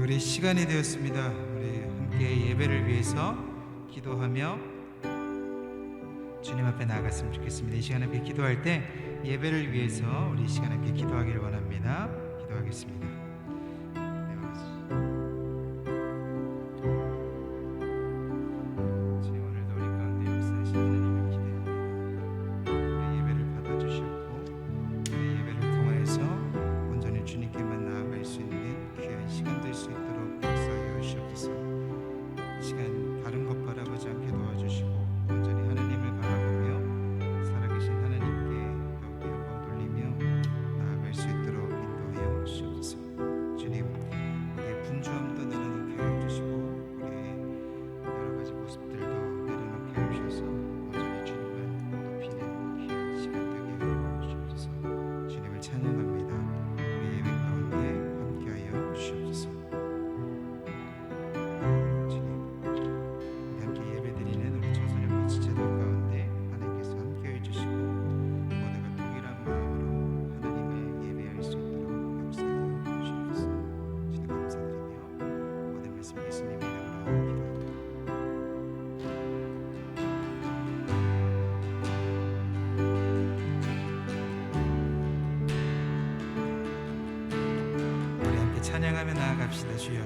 우리 시간이 되었습니다. 우리 함께 예배를 위해서 기도하며 주님 앞에 나아갔으면 좋겠습니다. 이 시간 함께 기도할 때 예배를 위해서 우리 이 시간 함께 기도하기를 원합니다. 기도하겠습니다. 주님, 오늘도 우리 가운데 역사하신 하나님을 기대합니다. 우리 예배를 받아주시고 우리 예배를 통하여서 온전히 주님께만 나아갈 수 있는 귀한 시간 될 수 있도록 역사하여 주시옵소서. 이 시간 다른 것 바라보지 않게 도와주시고 온전히 하나님을 바라보며 살아계신 하나님께 더욱더 영광 돌리며 나아갈 수 있도록 인도하여 주시옵소서. 주님, 우리의 분주함도 내려놓게 하여 주시고 우리의 여러 가지 모습들도 내려놓게 하여 주셔서 온전히 주님만 높이는 귀한 시간 되게 하여 주시옵소서. 주님을 찬양합니다. 우리 예배 가운데 함께하여 주시옵소서. 주님, 우리 함께 예배드리는 우리 청소년 지체들 가운데 하나님께서 함께해 주시고 모두가 동일한 마음으로 하나님을 예배할 수 있도록 역사하여 주시옵소서. 주님 감사드리며 모든 말씀 예수님의 이름으로 기도합니다. 우리 함께 찬양하며 나아갑시다. 주여기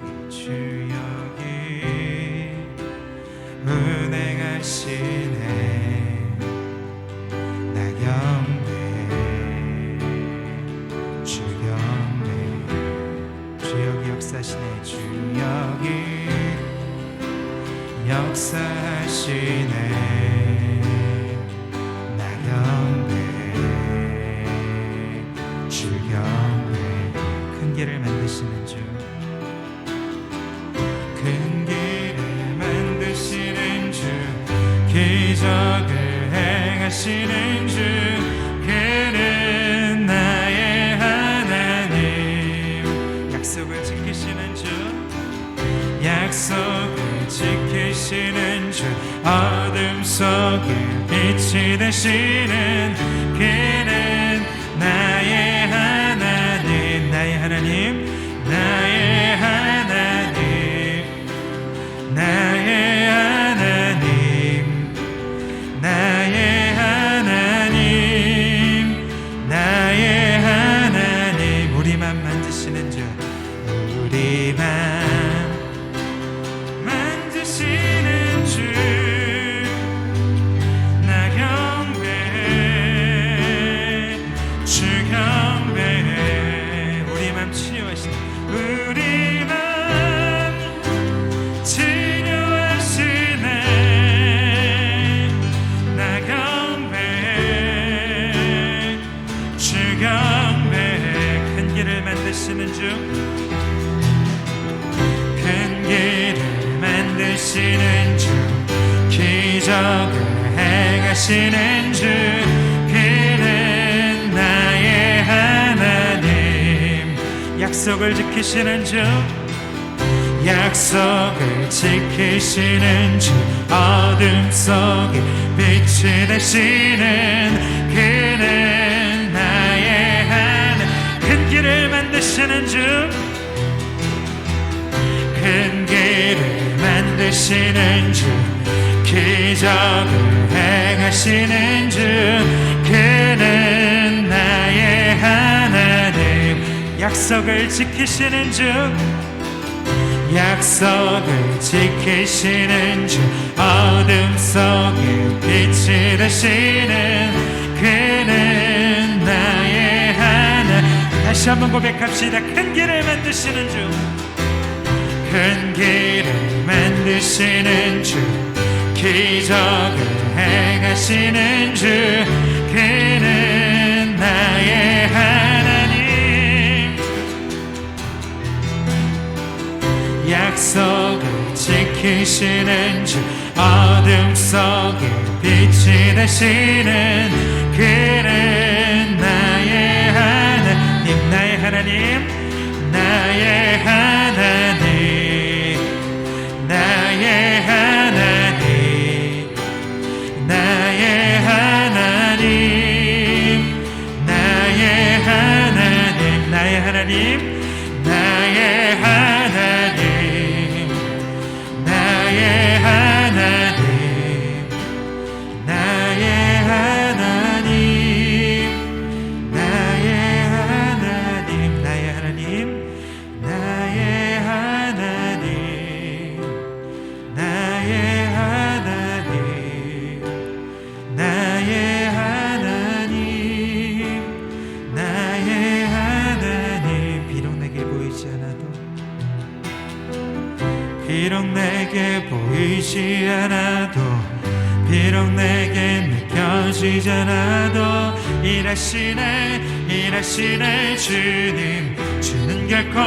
운행하시네 나 경배 주 경배 주여기 역사하시네 주여기 역사하시네 나 경배 주 경배 큰 길을 만드시는 주 큰 길을 만드시는 주 기적을 행하시는 주 그는 나의 하나님 약속을 지키시는 주 약속을 지키시는 주 어둠 속에 빛이 되시는 그는 나의 하나님 나의 하나님 나의 하나님 나의 하나님 나의 하나님 나의 하나님 우리만 만드시는 주 우리만 만드시는 주 나 경배 주 경배 우리만 치유하시는 우리만 만드시는 주, 큰 길을 만드시는 주, 기적을 행하시는 주, 그는 나의 하나님, 약속을 지키시는 주, 약속을 지키시는 주, 어둠 속에 빛이 되시는 그는 나의 하나님, 큰 길을 만드시는 주, 큰 길을 만드시는 주, 기적을 행하시는 주, 그는 나의 하나님, 약속을 지키시는 주, 약속을 지키시는 주, 어둠 속에 빛이 되시는 그는 나의 하나님. 다시 한번 고백합시다. 큰 길을 만드시는 주, 큰 길을 만드시는 주, 기적을 행하시는 주, 그는 나의 하나님, 약속을 지키시는 주, 어둠 속에 빛이 되시는 그는 나의 하나님, 나의 하나님, 나의 하나님, 나의 하나님, 나의 하나님, 나의 하나님, 나의 하나님, 나의 하나님, 비록 내게 보이지 않아도 비록 내게 느껴지지 않아도 일하시네 주님 주는 결코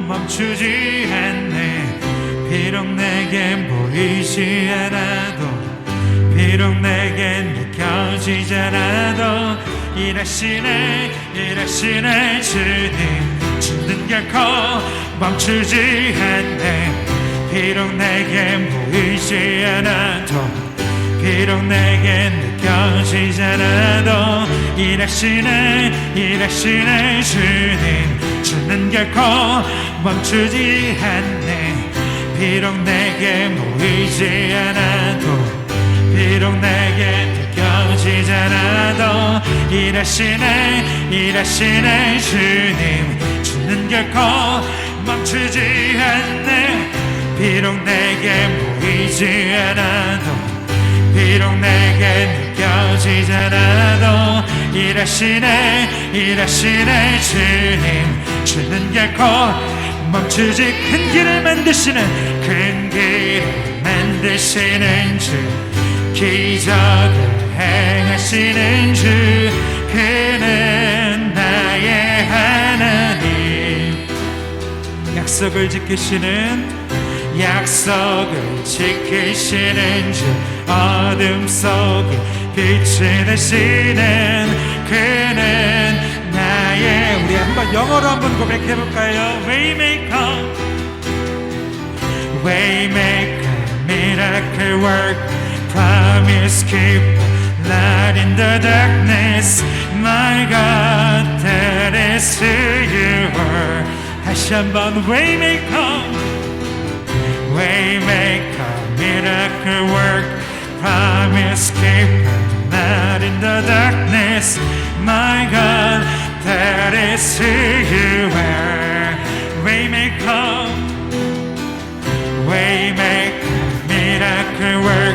멈추지 않네 비록 내게 보이지 않아도 비록 내게 느껴지지 않아도 일하시네 주님 주는 결코 멈추지 않네 비록 내게 보이지 않아도 비록 내게 느껴지지 않아도 일하시네 주님 주는 결코 멈추지 않네 비록 내게 보이지 않아도 비록 내게 느껴지지 않아도 일하시네 주님 주는 결코 멈추지 않네 비록 내게 보이지 않아도 비록 내게 느껴지지 않아도 일하시네 주님 주는 결코 멈추지 큰 길을 만드시는 주 기적을 행하시는 주 그는 나의 하나님 약속을 지키시는 주 어둠 속에 빛이 되시는 그는 나의 우리 한번 영어로 한번 고백해볼까요? Waymaker, miracle work, promise keeper, light in the darkness, my God, that is who you are. 다시 한번 Waymaker, miracle work, promise keeper, light in the darkness, my God, that is who you are. Waymaker, miracle work,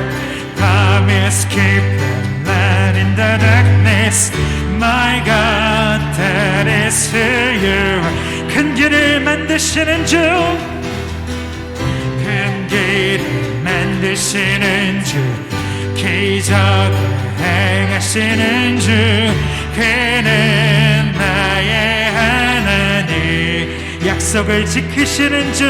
promise keeper, light in the darkness, my God, that is who you are. 큰 길을 만드시는 주 만드시는 주 기적을 행하시는 주 그는 나의 하나님 약속을 지키시는 주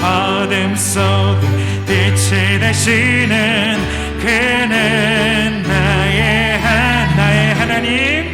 어둠 속에 빛이 되시는 그는 나의 하나님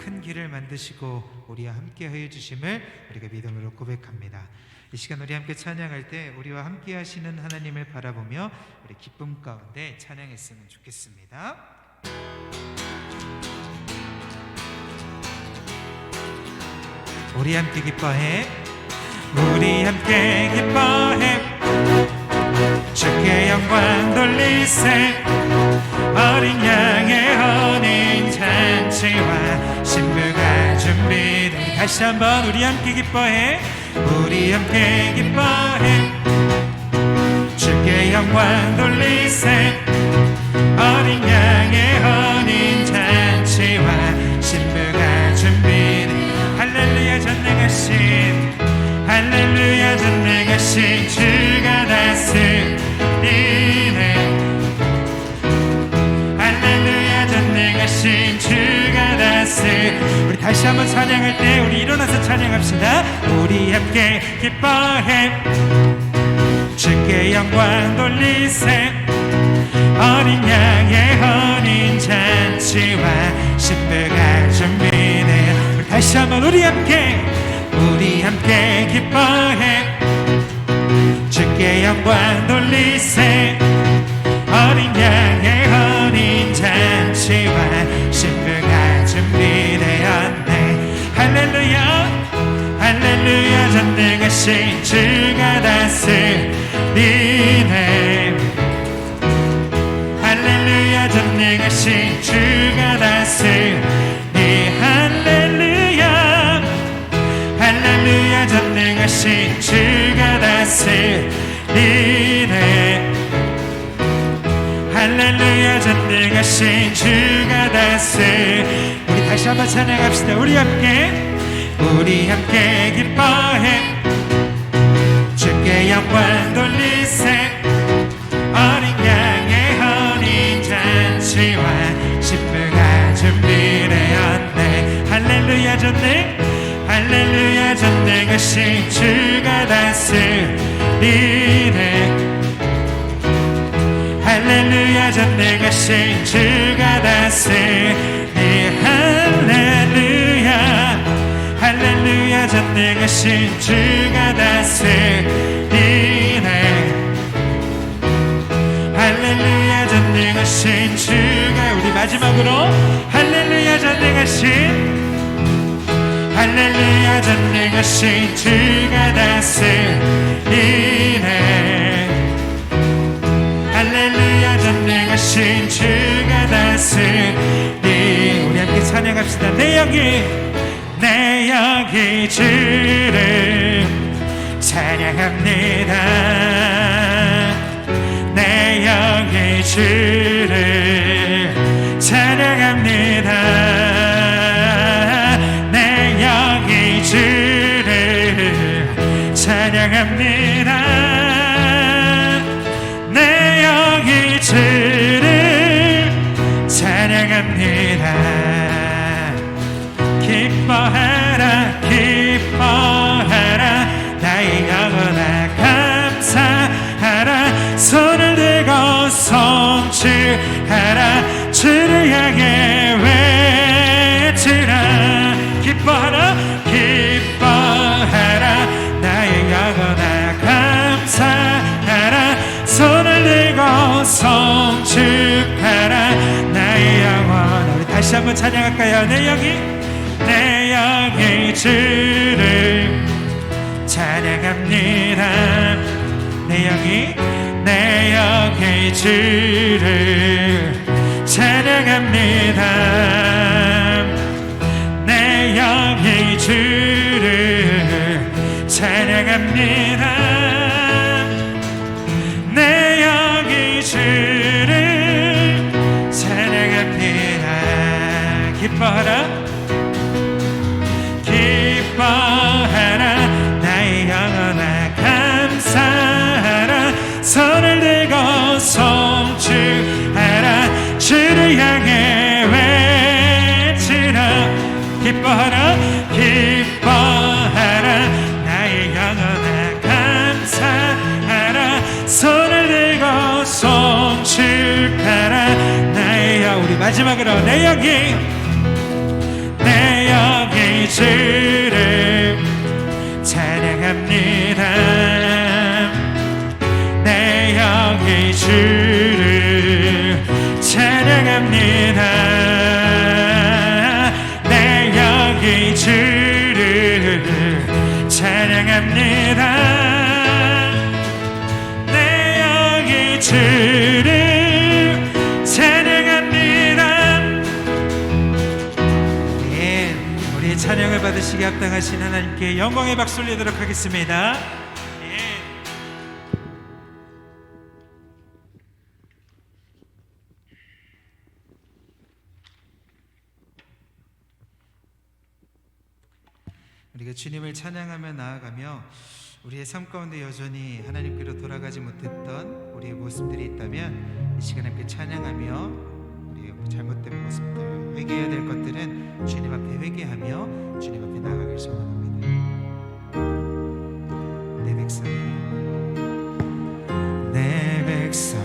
큰 길을 만드시고 우리와 함께 하여 주심을 우리가 믿음으로 고백합니다. 이 시간 우리 함께 찬양할 때 우리와 함께 하시는 하나님을 바라보며 우리 기쁨 가운데 찬양했으면 좋겠습니다. 우리 함께 기뻐해 주께 영광 돌리세 어린 양의 혼인 잔치와 신부가 준비된 다시 한번 우리 함께 기뻐해 주께 영광 돌리세 어린 양의 혼인 잔치와 신부가 준비된 할렐루야 전능하신 주가 다스리네 할렐루야 전능하신 주가 다스리네 우리 다시 한번 찬양할 때 우리 일어나서 찬양합시다. 우리 함께 기뻐해 주께 영광 돌리세 어린 양의 혼인 잔치와 신부가 준비되어 다시 한번 우리 함께 기뻐해 주께 영광 돌리세 어린 양의 혼인 잔치와 신부가 준비되었네 할렐루야 할렐루야 전능하신 주가 다스리네 할렐루야 전능하신 주가 다스리네 할렐루야 할렐루야 전능하신 주가 다스리네 할렐루야 전능하신 주가 다스리네 우리 다시 한번 찬양합시다 우리 함께 기뻐해 주께 영광 돌리세 어린 양의 혼인 잔치와 신부가 준비되었네 할렐루야 전능하신 주가 다스리네 할렐루야 전능하신 주가 다스리네 할렐루야 전능하신 주가 다스리네 할렐루야 전능하신 주가 우리 마지막으로 할렐루야 전능하신 주가 다스리네 할렐루야 전능하신 주가 다스리네 우리 함께 찬양합시다 내 여기 주를 찬양합니다 내 여기 주를 찬양합니다 내 여기 주를 찬양합니다 내 여기 주를 찬양합니다 기뻐하라 나의 영혼아 감사하라 손을 들고 송축하라 주를 향해 외치라 기뻐하라 나의 영혼아 감사하라 손을 들고 송축하라 나의 영혼 우리 다시 한번 찬양할까요 내 여기 주를 찬양합니다 내 여기 주를 찬양합니다 내 여기 주를 찬양합니다 내 여기 주를 찬양합니다 기뻐하라 나의 영혼아 감사하라 손을 들고 송축하라 주를 향해 외치라 기뻐하라 나의 영혼아 감사하라 손을 들고 송축하라 나의 우리 마지막으로 내 여기 주를 찬양합니다 내 여기 주를 찬양합니다 내 여기 주를 찬양합니다 내 여기 주를 찬양합니다 찬양을 받으시기 합당하신 하나님께 영광의 박수 올리도록 하겠습니다. 우리가 주님을 찬양하며 나아가며 우리의 삶 가운데 여전히 하나님께로 돌아가지 못했던 우리의 모습들이 있다면 이 시간에 함께 찬양하며 우리의 잘못된 모습들 회개해야 될 것들은 주님 앞에 회개하며 주님 앞에 나아가길 소원합니다. 내 백성이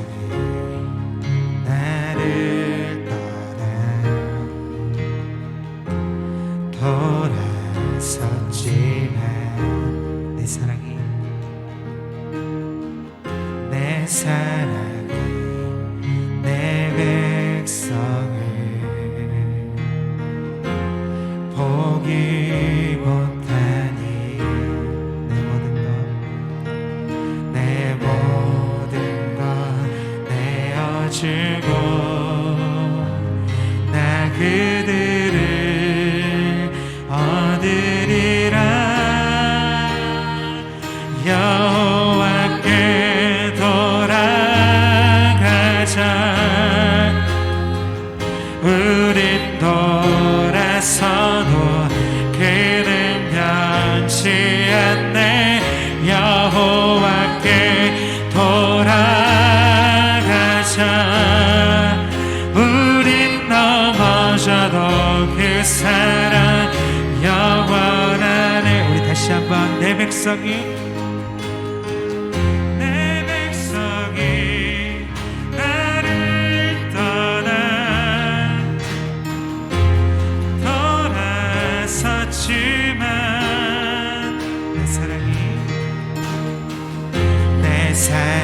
우린 돌아서도 그는 변치 않네. 여호와께 돌아가자. 우린 넘어져도 그 사랑 영원하네. 우리 다시 한번 내 백성이 나를 떠나 돌아섰지만 내 사랑이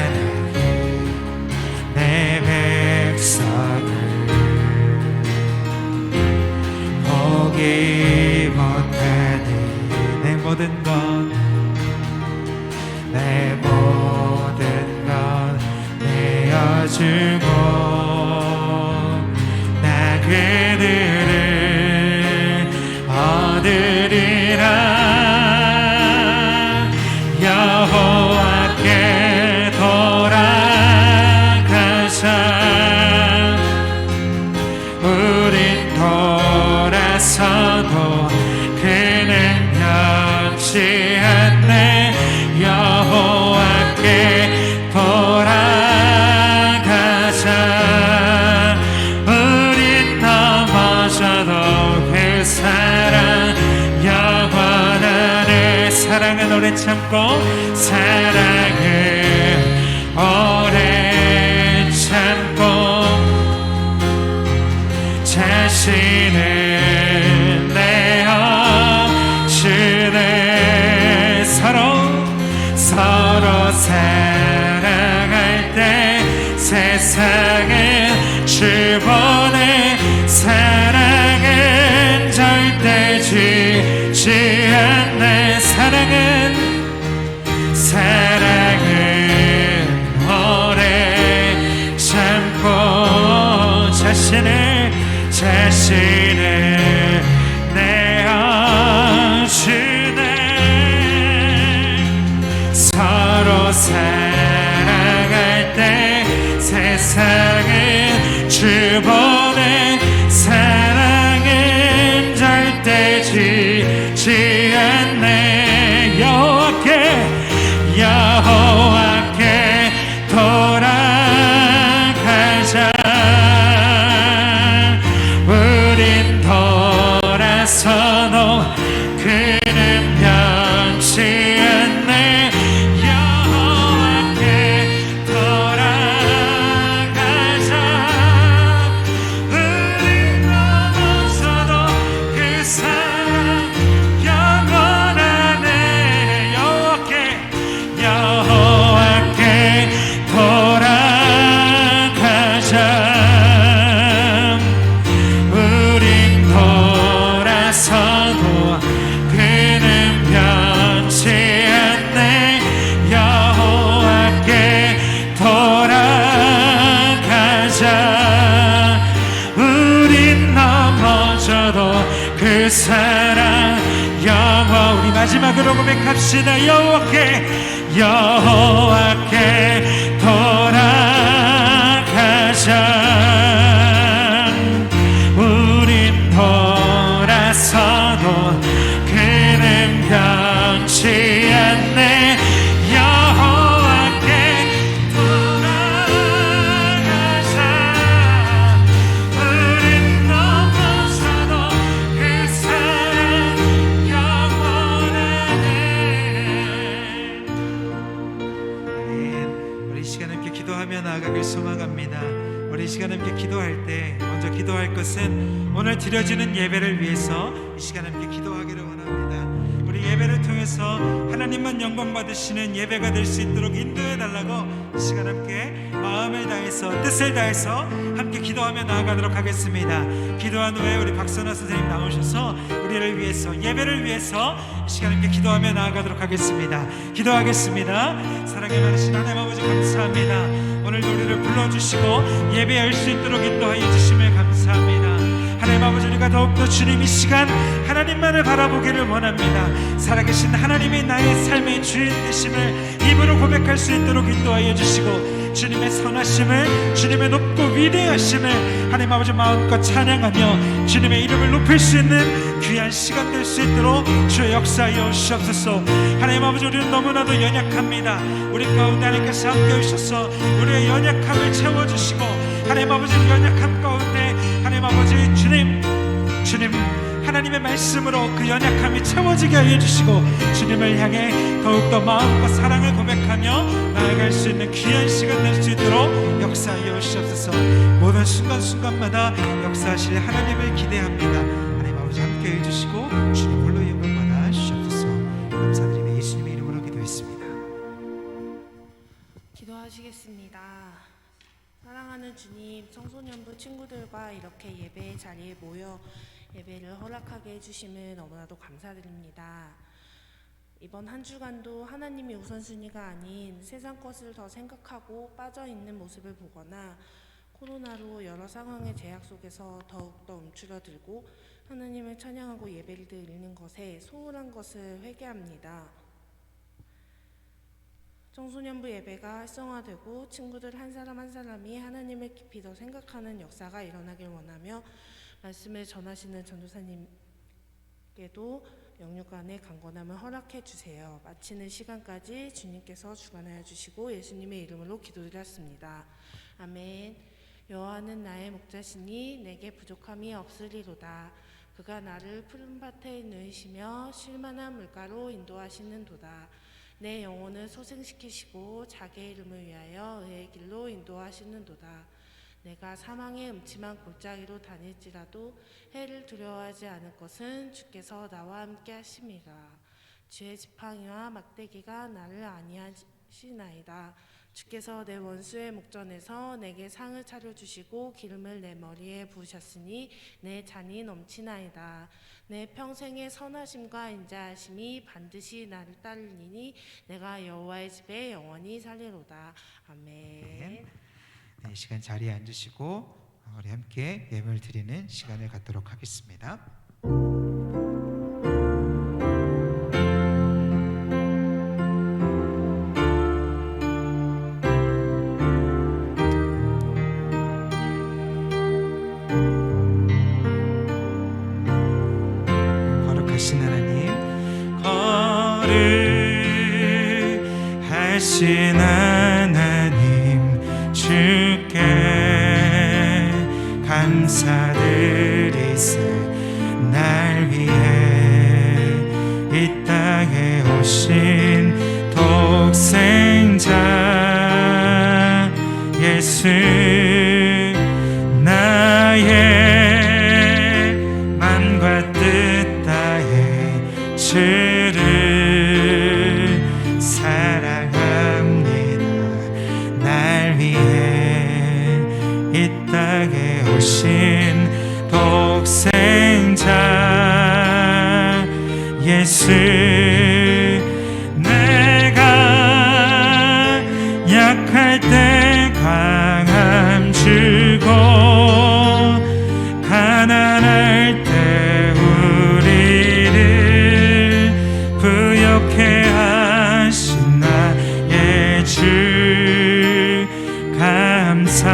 내 백성을 포기 못하니 내 모든 것 내어주고 나 그들을 얻으리라. 여호와께 돌아가자. 우린 돌아서도 그는 변치 않네. 여호와께 돌아가자. 우린 넘어져도 그 사랑 영원하네. 사랑은 오래 참고 사랑은 오래 참고 자신을 내어주네. 서로 사랑할 때 세상은 주보내. 사랑은 절대 지지 않네. 사랑은 오래 참고 자신을 내어주네. 서로 사랑할 때 세상은 주보내. 사랑은 절대 지지 않네. 여호와께 돌아가자. 우린 돌아서도 그는 변치 않네. 여호와께 돌아가자. 우린 넘어서도 그 사랑 영원하네. 여호와께 돌아가자. 우린 돌아서도 그는 변치 않네. 여호와께 돌아가자. 우린 넘어져도 그 사랑 영원. 우리 마지막으로 고백합시다. 여호와께 돌아가자. 우린 돌아서도 그는 변치 않네. 여호와께 돌아가자. 우린 넘어서도 그 사랑 영원하네. 우리 시간 함께 기도하며 나아가길 소망합니다. 우리 시간 함께 기도할 때 먼저 기도할 것은 오늘 드려지는 예배를 위해서 이 시간 함께 기도하기를 원합니다. 우리 예배를 통해서 하나님만 영광 받으시는 예배가 될 수 있도록 인도해 달라고 이 시간 함께 마음을 다해서 뜻을 다해서 함께 기도하며 나아가도록 하겠습니다. 기도한 후에 우리 박선아 선생님 나오셔서 우리를 위해서 예배를 위해서 이 시간 함께 기도하며 나아가도록 하겠습니다. 기도하겠습니다. 사랑이 많으신 하나님 아버지 감사합니다. 오늘도 우리를 불러주시고 예배할 수 있도록 인도하여 주심을 감사합니다. 하나님 아버지, 우리가 더욱더 주님 이 시간 하나님만을 바라보기를 원합니다. 살아계신 하나님이 나의 삶의 주인 되심을 입으로 고백할 수 있도록 인도하여 주시고 주님의 선하심을, 주님의 높고 위대하심을 하나님 아버지 마음껏 찬양하며 주님의 이름을 높일 수 있는 귀한 시간 될 수 있도록 주의 역사하여 주옵소서. 하나님 아버지, 우리는 너무나도 연약합니다. 우리 가운데 하나님께서 함께 오셔서 우리의 연약함을 채워주시고, 하나님 아버지 연약함 가운데 하나님 아버지 주님 하나님의 말씀으로 그 연약함이 채워지게 하여 주시고, 주님을 향해 더욱더 마음과 사랑을 고백하며 나아갈 수 있는 귀한 시간 될 수 있도록 역사하여 주옵소서. 모든 순간순간마다 역사하실 하나님을 기대합니다. 하나님 아버지 함께 해주시고 주님 홀로 영광 받아 주옵소서. 감사드리며 예수님의 이름으로 기도했습니다. 기도하시겠습니다. 사랑하는 주님, 청소년부 친구들과 이렇게 예배 자리에 모여 예배를 허락하게 해주심을 너무나도 감사드립니다. 이번 한 주간도 하나님이 우선순위가 아닌 세상 것을 더 생각하고 빠져있는 모습을 보거나 코로나로 여러 상황의 제약 속에서 더욱더 움츠러들고 하나님을 찬양하고 예배를 드리는 것에 소홀한 것을 회개합니다. 청소년부 예배가 활성화되고 친구들 한 사람 한 사람이 하나님을 깊이 더 생각하는 역사가 일어나길 원하며 말씀을 전하시는 전도사님께도 영육간의 강건함을 허락해 주세요. 마치는 시간까지 주님께서 주관하여 주시고 예수님의 이름으로 기도드렸습니다. 아멘. 여호와는 나의 목자시니 내게 부족함이 없으리로다. 그가 나를 푸른 밭에 누이시며 쉴만한 물가로 인도하시는도다. 내 영혼을 소생시키시고 자기의 이름을 위하여 의의 길로 인도하시는도다. 내가 사망의 음침한 골짜기로 다닐지라도 해를 두려워하지 않을 것은 주께서 나와 함께 하심이라. 주의 지팡이와 막대기가 나를 안위하시나이다. 주께서 내 원수의 목전에서 내게 상을 차려주시고 기름을 내 머리에 부으셨으니 내 잔이 넘치나이다. 내 평생의 선하심과 인자하심이 반드시 나를 따르리니 내가 여호와의 집에 영원히 살리로다. 아멘. 네, 시간 자리에 앉으시고 우리 함께 예배를 드리는 시간을 갖도록 하겠습니다. 거룩하신 하나님, 거룩하신 하나님, 주께 감사드리세. 날 위해 이 땅에 오신 독생자 예수, 나의 맘과 뜻 다해 주를 사랑합니다. 날 위해 이 땅에 오신 독생자 예수, 내가 약할 때 강함 주고 가난할 때 우리를 부욕해 하신 나의 주, 감사.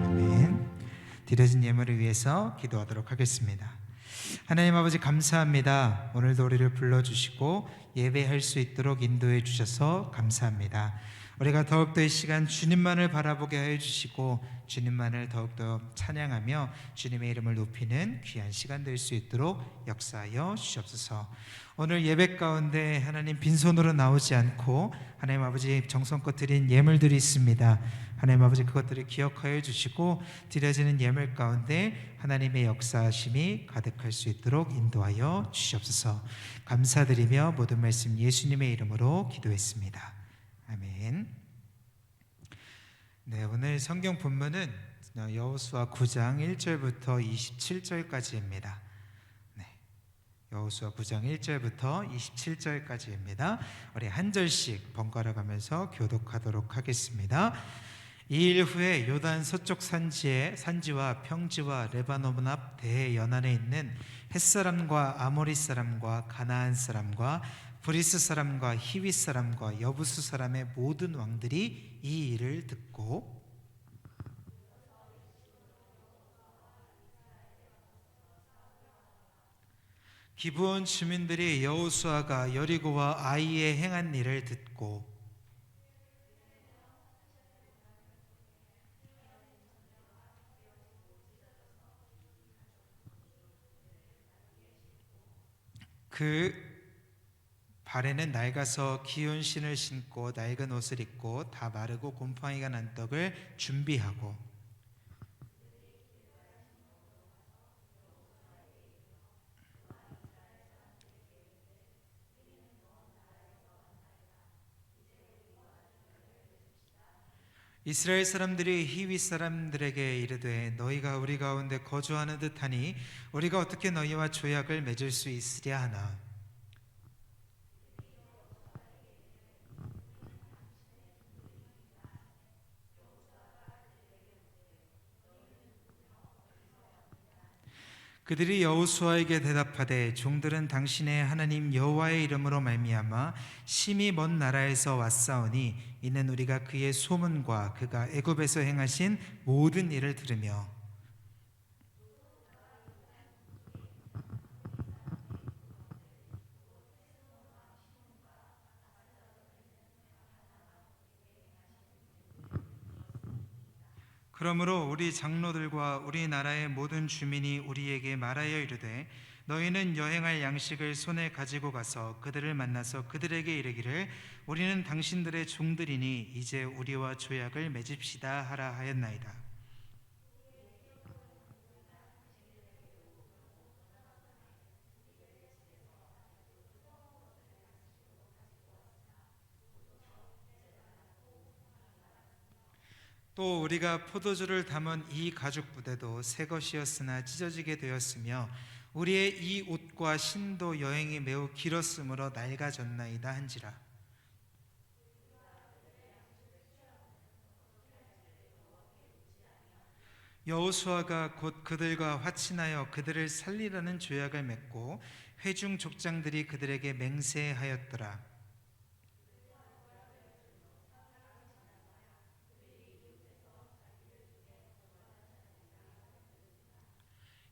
아멘. 드려진 예물을 위해서 기도하도록 하겠습니다. 하나님 아버지 감사합니다. 오늘도 우리를 불러주시고 예배할 수 있도록 인도해 주셔서 감사합니다. 우리가 더욱더 이 시간 주님만을 바라보게 하여 주시고 주님만을 더욱더 찬양하며 주님의 이름을 높이는 귀한 시간 될 수 있도록 역사하여 주시옵소서. 오늘 예배 가운데 하나님 빈손으로 나오지 않고 하나님 아버지 정성껏 드린 예물들이 있습니다. 하나님 아버지 그것들을 기억하여 주시고 드려지는 예물 가운데 하나님의 역사하심이 가득할 수 있도록 인도하여 주시옵소서. 감사드리며 모든 말씀 예수님의 이름으로 기도했습니다. 아멘. 네, 오늘 성경 본문은 여호수아 9장 1절부터 27절까지입니다. 네, 여호수아 9장 1절부터 27절까지입니다. 우리 한 절씩 번갈아 가면서 교독하도록 하겠습니다. 이 일 후에 요단 서쪽 산지와 평지와 레바논 앞 대해 연안에 있는 햇사람과 아모리 사람과 가나안 사람과 브리스 사람과 히윗 사람과 여부스 사람의 모든 왕들이 이 일을 듣고 기브온 주민들이 여호수아가 여리고와 아이에 행한 일을 듣고 그 발에는 낡아서 기운 신을 신고 낡은 옷을 입고 다 마르고 곰팡이가 난 떡을 준비하고 이스라엘 사람들이 히윗 사람들에게 이르되 너희가 우리 가운데 거주하는 듯하니 우리가 어떻게 너희와 조약을 맺을 수 있으랴 하나. 그들이 여호수아에게 대답하되 종들은 당신의 하나님 여호와의 이름으로 말미암아 심히 먼 나라에서 왔사오니 이는 우리가 그의 소문과 그가 애굽에서 행하신 모든 일을 들으며 그러므로 우리 장로들과 우리나라의 모든 주민이 우리에게 말하여 이르되 너희는 여행할 양식을 손에 가지고 가서 그들을 만나서 그들에게 이르기를 우리는 당신들의 종들이니 이제 우리와 조약을 맺읍시다 하라 하였나이다. 또 우리가 포도주를 담은 이 가죽 부대도 새 것이었으나 찢어지게 되었으며 우리의 이 옷과 신도 여행이 매우 길었으므로 낡아졌나이다 한지라. 여호수아가 곧 그들과 화친하여 그들을 살리라는 조약을 맺고 회중 족장들이 그들에게 맹세하였더라.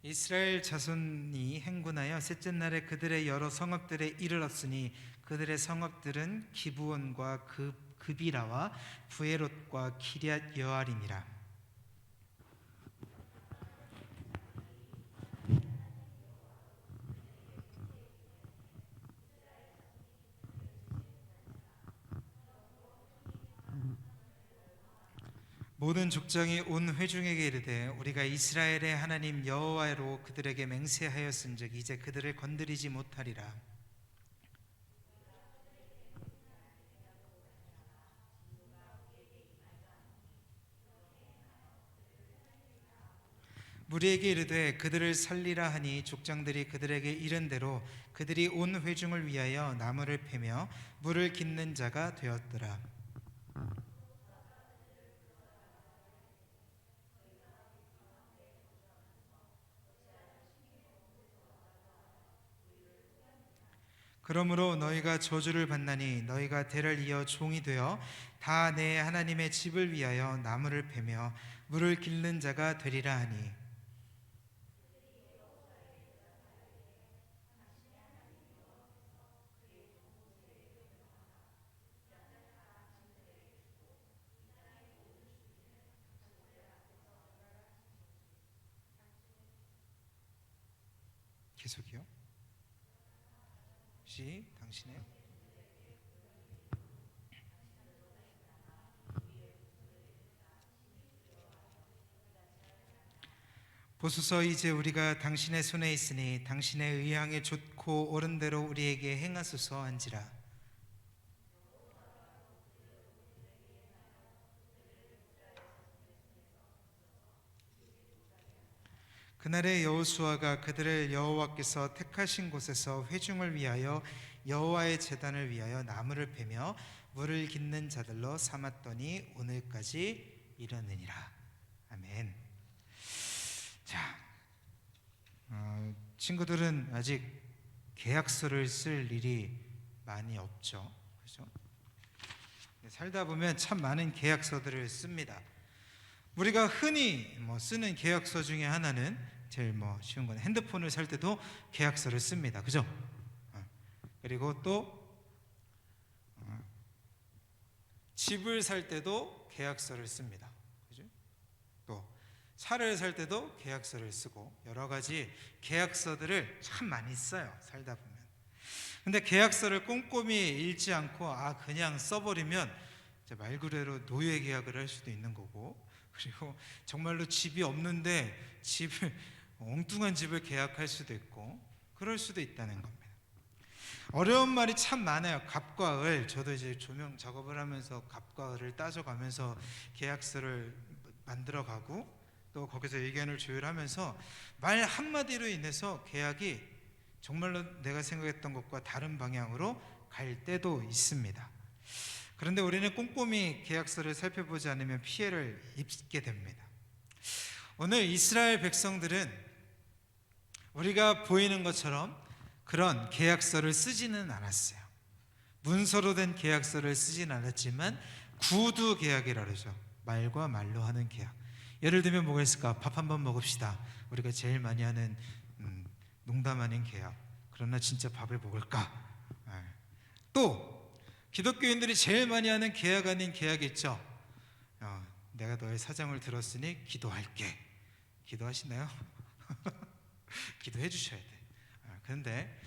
이스라엘 자손이 행군하여 셋째 날에 그들의 여러 성읍들에 이르렀으니 그들의 성읍들은 기브온과 그비라와 부에롯과 기럇 여아림이라. 모든 족장이 온 회중에게 이르되 우리가 이스라엘의 하나님 여호와로 그들에게 맹세하였은즉 이제 그들을 건드리지 못하리라. 무리에게 이르되 그들을 살리라 하니 족장들이 그들에게 이른 대로 그들이 온 회중을 위하여 나무를 패며 물을 깃는 자가 되었더라. 그러므로 너희가 저주를 받나니 너희가 대를 이어 종이 되어 다 내 하나님의 집을 위하여 나무를 패며 물을 깃는 자가 되리라 하니 계속이요. 당신의 보소서 이제 우리가 당신의 손에 있으니 당신의 의향에 좋고 옳은 대로 우리에게 행하소서 한지라. 그날에 여호수아가 그들을 여호와께서 택하신 곳에서 회중을 위하여 여호와의 제단을 위하여 나무를 패며 물을 깃는 자들로 삼았더니 오늘까지 이르느니라. 아멘. 자, 친구들은 아직 계약서를 쓸 일이 많이 없죠. 그죠? 살다 보면 참 많은 계약서들을 씁니다. 우리가 흔히 쓰는 계약서 중에 하나는 제일 쉬운 건 핸드폰을 살 때도 계약서를 씁니다. 그죠? 그리고 또 집을 살 때도 계약서를 씁니다. 그죠? 또 차를 살 때도 계약서를 쓰고 여러 가지 계약서들을 참 많이 써요. 살다 보면. 근데 계약서를 꼼꼼히 읽지 않고 그냥 써버리면 말 그대로 노예 계약을 할 수도 있는 거고, 그리고 정말로 집이 없는데 엉뚱한 집을 계약할 수도 있고 그럴 수도 있다는 겁니다. 어려운 말이 참 많아요. 갑과 을. 저도 이제 조명 작업을 하면서 갑과 을을 따져가면서 계약서를 만들어가고 또 거기서 의견을 조율하면서 말 한마디로 인해서 계약이 정말로 내가 생각했던 것과 다른 방향으로 갈 때도 있습니다. 그런데 우리는 꼼꼼히 계약서를 살펴보지 않으면 피해를 입게 됩니다. 오늘 이스라엘 백성들은 우리가 보이는 것처럼 그런 계약서를 쓰지는 않았어요. 문서로 된 계약서를 쓰진 않았지만 구두 계약이라 그러죠. 말과 말로 하는 계약. 예를 들면 뭐가 있을까? 밥 한번 먹읍시다. 우리가 제일 많이 하는 농담 아닌 계약. 그러나 진짜 밥을 먹을까? 또 기독교인들이 제일 많이 하는 계약 아닌 계약이 있죠. 내가 너의 사정을 들었으니 기도할게. 기도하시나요? 기도해 주셔야 돼. 그런데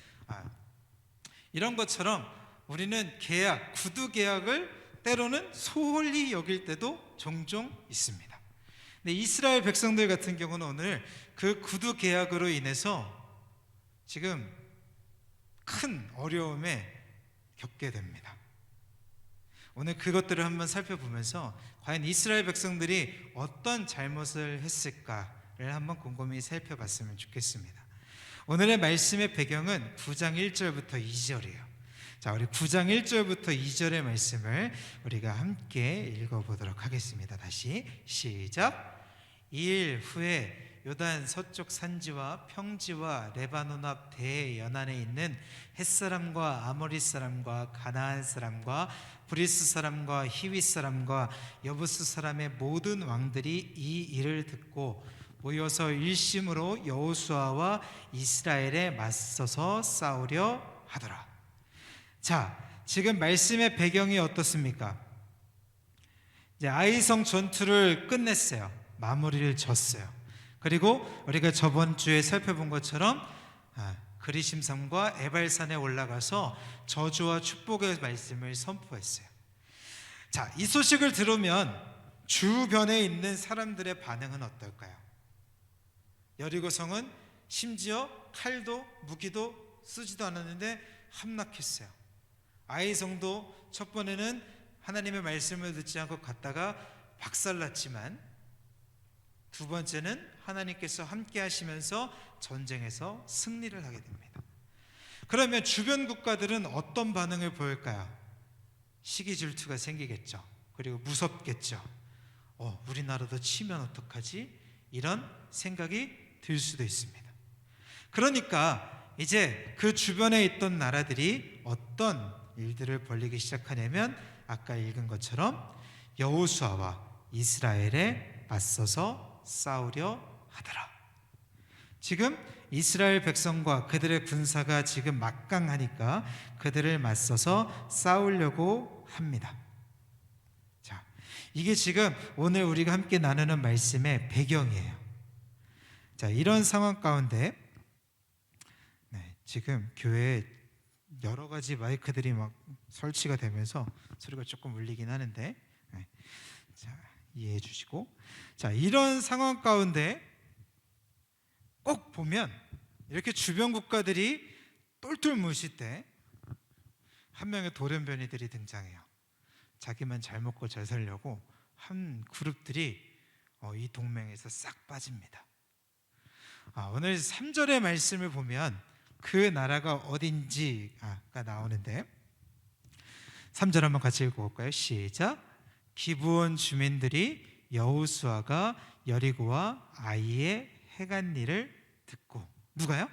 이런 것처럼 우리는 계약, 구두 계약을 때로는 소홀히 여길 때도 종종 있습니다. 근데 이스라엘 백성들 같은 경우는 오늘 그 구두 계약으로 인해서 지금 큰 어려움에 겪게 됩니다. 오늘 그것들을 한번 살펴보면서 과연 이스라엘 백성들이 어떤 잘못을 했을까를 한번 곰곰이 살펴봤으면 좋겠습니다. 오늘의 말씀의 배경은 9장 1절부터 2절이에요. 자, 우리 9장 1절부터 2절의 말씀을 우리가 함께 읽어보도록 하겠습니다. 다시 시작. 2일 후에 요단 서쪽 산지와 평지와 레바논 앞 대연안에 있는 햇사람과 아모리 사람과 가나안 사람과 브리스 사람과 히윗 사람과 여부스 사람의 모든 왕들이 이 일을 듣고 모여서 일심으로 여호수아와 이스라엘에 맞서서 싸우려 하더라. 자, 지금 말씀의 배경이 어떻습니까? 이제 아이성 전투를 끝냈어요. 마무리를 졌어요. 그리고 우리가 저번 주에 살펴본 것처럼 그리심산과 에발산에 올라가서 저주와 축복의 말씀을 선포했어요. 자, 이 소식을 들으면 주변에 있는 사람들의 반응은 어떨까요? 여리고성은 심지어 칼도 무기도 쓰지도 않았는데 함락했어요. 아이성도 첫 번에는 하나님의 말씀을 듣지 않고 갔다가 박살났지만 두 번째는 하나님께서 함께 하시면서 전쟁에서 승리를 하게 됩니다. 그러면 주변 국가들은 어떤 반응을 보일까요? 시기 질투가 생기겠죠. 그리고 무섭겠죠. 우리나라도 치면 어떡하지? 이런 생각이 들 수도 있습니다. 그러니까 이제 그 주변에 있던 나라들이 어떤 일들을 벌이기 시작하냐면 아까 읽은 것처럼 여호수아와 이스라엘에 맞서서 싸우려 하더라. 지금 이스라엘 백성과 그들의 군사가 지금 막강하니까 그들을 맞서서 싸우려고 합니다. 자, 이게 지금 오늘 우리가 함께 나누는 말씀의 배경이에요. 자, 이런 상황 가운데 지금 교회에 여러 가지 마이크들이 막 설치가 되면서 소리가 조금 울리긴 하는데 자, 이해해 주시고, 자, 이런 상황 가운데 꼭 보면 이렇게 주변 국가들이 똘똘 뭉칠 때 한 명의 돌연변이들이 등장해요. 자기만 잘 먹고 잘 살려고 한 그룹들이 이 동맹에서 싹 빠집니다. 오늘 3절의 말씀을 보면 그 나라가 어딘지가 나오는데 3절 한번 같이 읽어볼까요? 시작. 기브온 주민들이 여호수아가 여리고와 아이에 해간 일을 듣고, 누가요?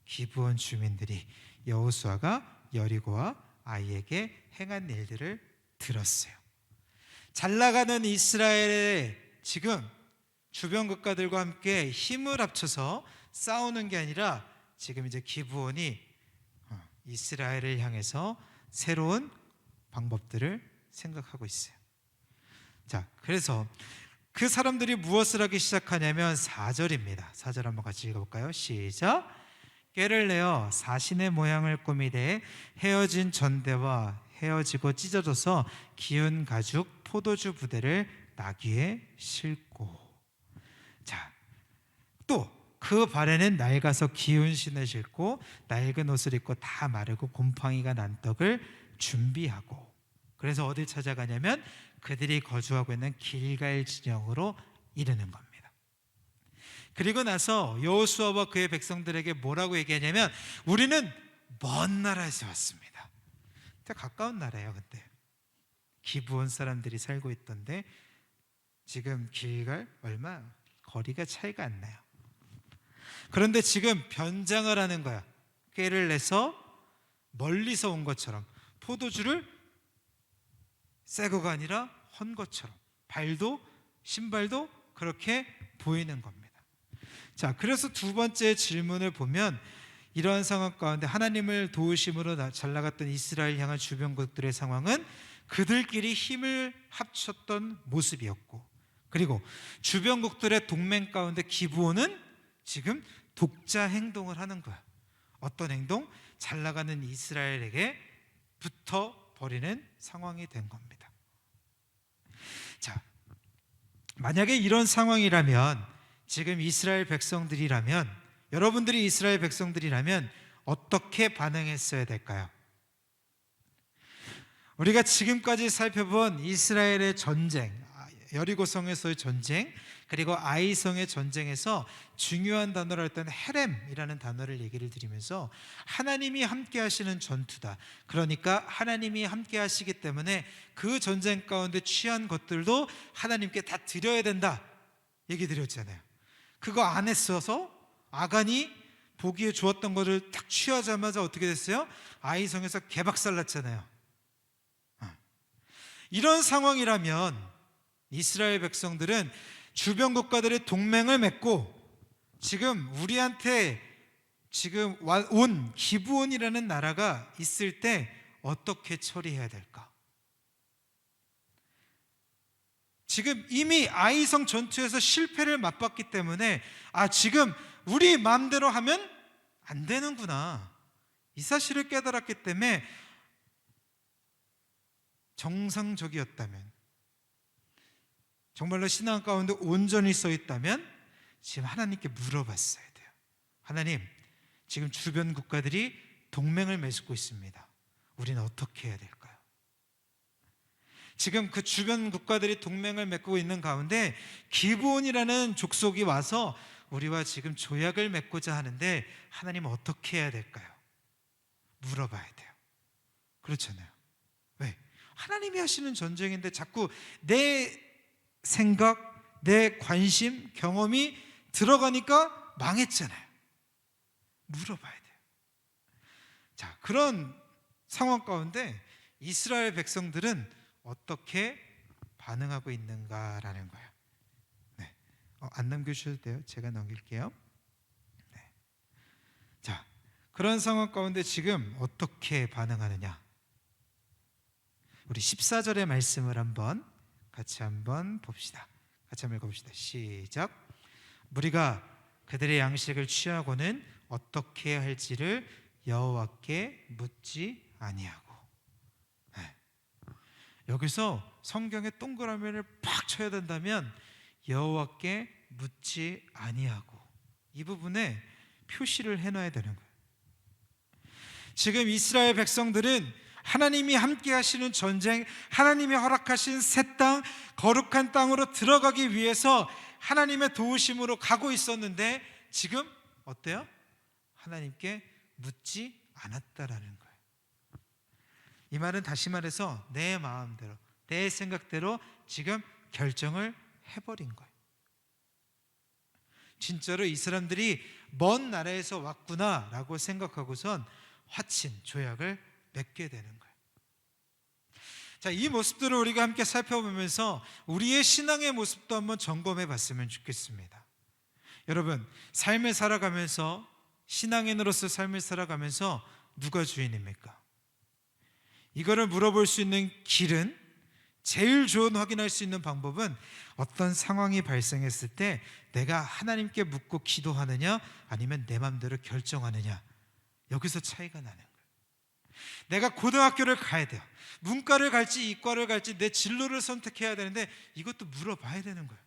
기브온 주민들이 여호수아가 여리고와 아이에게 행한 일들을 들었어요. 잘 나가는 이스라엘의 지금 주변 국가들과 함께 힘을 합쳐서 싸우는 게 아니라 지금 이제 기브온이 이스라엘을 향해서 새로운 방법들을 생각하고 있어요. 자, 그래서 그 사람들이 무엇을 하기 시작하냐면 4절입니다. 4절 한번 같이 읽어볼까요? 시작. 꾀를 내어 사신의 모양을 꾸미되 헤어진 전대와 헤어지고 찢어져서 기운 가죽 포도주 부대를 나귀에 싣고. 자, 또 그 발에는 낡아서 기운 신을 신고 낡은 옷을 입고 다 마르고 곰팡이가 난 떡을 준비하고. 그래서 어딜 찾아가냐면 그들이 거주하고 있는 길갈 진영으로 이르는 겁니다. 그리고 나서 여호수아와 그의 백성들에게 뭐라고 얘기하냐면 우리는 먼 나라에서 왔습니다. 되게 가까운 나라예요. 근데 기브온 사람들이 살고 있던데 지금 길갈 얼마 거리가 차이가 안 나요. 그런데 지금 변장을 하는 거야. 꾀를 내서 멀리서 온 것처럼 포도주를 새 거가 아니라 헌 것처럼 발도 신발도 그렇게 보이는 겁니다. 자, 그래서 두 번째 질문을 보면 이러한 상황 가운데 하나님을 도우심으로 잘 나갔던 이스라엘 향한 주변국들의 상황은 그들끼리 힘을 합쳤던 모습이었고, 그리고 주변국들의 동맹 가운데 기브온은 지금 독자 행동을 하는 거야. 어떤 행동? 잘 나가는 이스라엘에게 붙어 버리는 상황이 된 겁니다. 자, 만약에 이런 상황이라면 지금 이스라엘 백성들이라면 여러분들이 이스라엘 백성들이라면 어떻게 반응했어야 될까요? 우리가 지금까지 살펴본 이스라엘의 전쟁, 여리고성에서의 전쟁, 그리고 아이성의 전쟁에서 중요한 단어로 했던 헤렘이라는 단어를 얘기를 드리면서 하나님이 함께 하시는 전투다. 그러니까 하나님이 함께 하시기 때문에 그 전쟁 가운데 취한 것들도 하나님께 다 드려야 된다 얘기 드렸잖아요. 그거 안 했어서 아간이 보기에 좋았던 것을 딱 취하자마자 어떻게 됐어요? 아이성에서 개박살 났잖아요. 이런 상황이라면 이스라엘 백성들은 주변 국가들의 동맹을 맺고 지금 우리한테 지금 온 기브온이라는 나라가 있을 때 어떻게 처리해야 될까? 지금 이미 아이성 전투에서 실패를 맛봤기 때문에 지금 우리 마음대로 하면 안 되는구나, 이 사실을 깨달았기 때문에 정상적이었다면, 정말로 신앙 가운데 온전히 써 있다면 지금 하나님께 물어봤어야 돼요. 하나님, 지금 주변 국가들이 동맹을 맺고 있습니다. 우리는 어떻게 해야 될까요? 지금 그 주변 국가들이 동맹을 맺고 있는 가운데 기브온이라는 족속이 와서 우리와 지금 조약을 맺고자 하는데 하나님 어떻게 해야 될까요? 물어봐야 돼요. 그렇잖아요. 왜? 하나님이 하시는 전쟁인데 자꾸 내 생각, 내 관심, 경험이 들어가니까 망했잖아요. 물어봐야 돼요. 자, 그런 상황 가운데 이스라엘 백성들은 어떻게 반응하고 있는가라는 거예요. 네. 안 남겨주셔도 돼요. 제가 넘길게요. 네. 자, 그런 상황 가운데 지금 어떻게 반응하느냐? 우리 14절의 말씀을 같이 한번 봅시다. 같이 한번 읽어봅시다. 시작. 무리가 그들의 양식을 취하고는 어떻게 할지를 여호와께 묻지 아니하고. 네. 여기서 성경에 동그라미를 팍 쳐야 된다면 여호와께 묻지 아니하고, 이 부분에 표시를 해놔야 되는 거예요. 지금 이스라엘 백성들은 하나님이 함께 하시는 전쟁, 하나님이 허락하신 새 땅, 거룩한 땅으로 들어가기 위해서 하나님의 도우심으로 가고 있었는데 지금 어때요? 하나님께 묻지 않았다라는 거예요. 이 말은 다시 말해서 내 마음대로, 내 생각대로 지금 결정을 해버린 거예요. 진짜로 이 사람들이 먼 나라에서 왔구나라고 생각하고선 화친 조약을 맺게 되는 거예요. 자, 이 모습들을 우리가 함께 살펴보면서 우리의 신앙의 모습도 한번 점검해 봤으면 좋겠습니다. 여러분, 삶을 살아가면서, 신앙인으로서 삶을 살아가면서 누가 주인입니까? 이거를 물어볼 수 있는 길은, 제일 좋은 확인할 수 있는 방법은 어떤 상황이 발생했을 때 내가 하나님께 묻고 기도하느냐 아니면 내 마음대로 결정하느냐, 여기서 차이가 나는 거예요. 내가 고등학교를 가야 돼요. 문과를 갈지 이과를 갈지 내 진로를 선택해야 되는데 이것도 물어봐야 되는 거예요.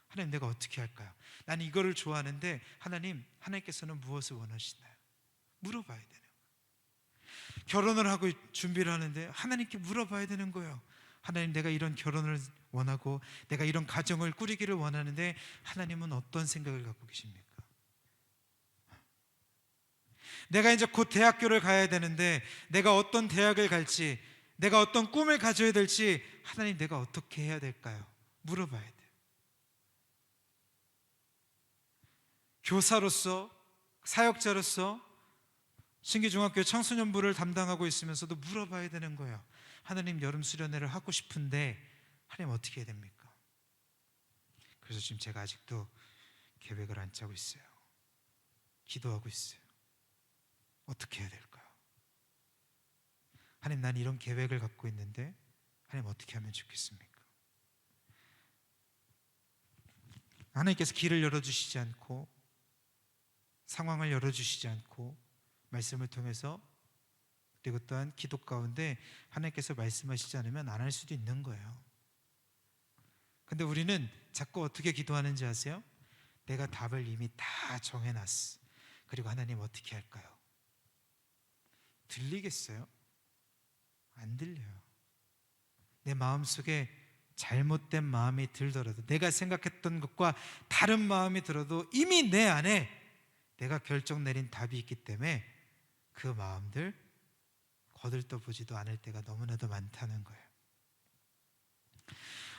하나님, 내가 어떻게 할까요? 나는 이거를 좋아하는데 하나님께서는 무엇을 원하시나요? 물어봐야 되는 거예요. 결혼을 하고 준비를 하는데 하나님께 물어봐야 되는 거예요. 하나님, 내가 이런 결혼을 원하고 내가 이런 가정을 꾸리기를 원하는데 하나님은 어떤 생각을 갖고 계십니까? 내가 이제 곧 대학교를 가야 되는데 내가 어떤 대학을 갈지, 내가 어떤 꿈을 가져야 될지 하나님, 내가 어떻게 해야 될까요? 물어봐야 돼요. 교사로서, 사역자로서 신기중학교 청소년부를 담당하고 있으면서도 물어봐야 되는 거예요. 하나님, 여름 수련회를 하고 싶은데 하나님 어떻게 해야 됩니까? 그래서 지금 제가 아직도 계획을 안 짜고 있어요. 기도하고 있어요. 어떻게 해야 될까요? 하나님, 난 이런 계획을 갖고 있는데 하나님 어떻게 하면 좋겠습니까? 하나님께서 길을 열어주시지 않고, 상황을 열어주시지 않고, 말씀을 통해서, 그리고 또한 기도 가운데 하나님께서 말씀하시지 않으면 안 할 수도 있는 거예요. 근데 우리는 자꾸 어떻게 기도하는지 아세요? 내가 답을 이미 다 정해놨어. 그리고 하나님 어떻게 할까요? 들리겠어요? 안 들려요. 내 마음속에 잘못된 마음이 들더라도, 내가 생각했던 것과 다른 마음이 들어도 이미 내 안에 내가 결정 내린 답이 있기 때문에 그 마음들 거들떠보지도 않을 때가 너무나도 많다는 거예요.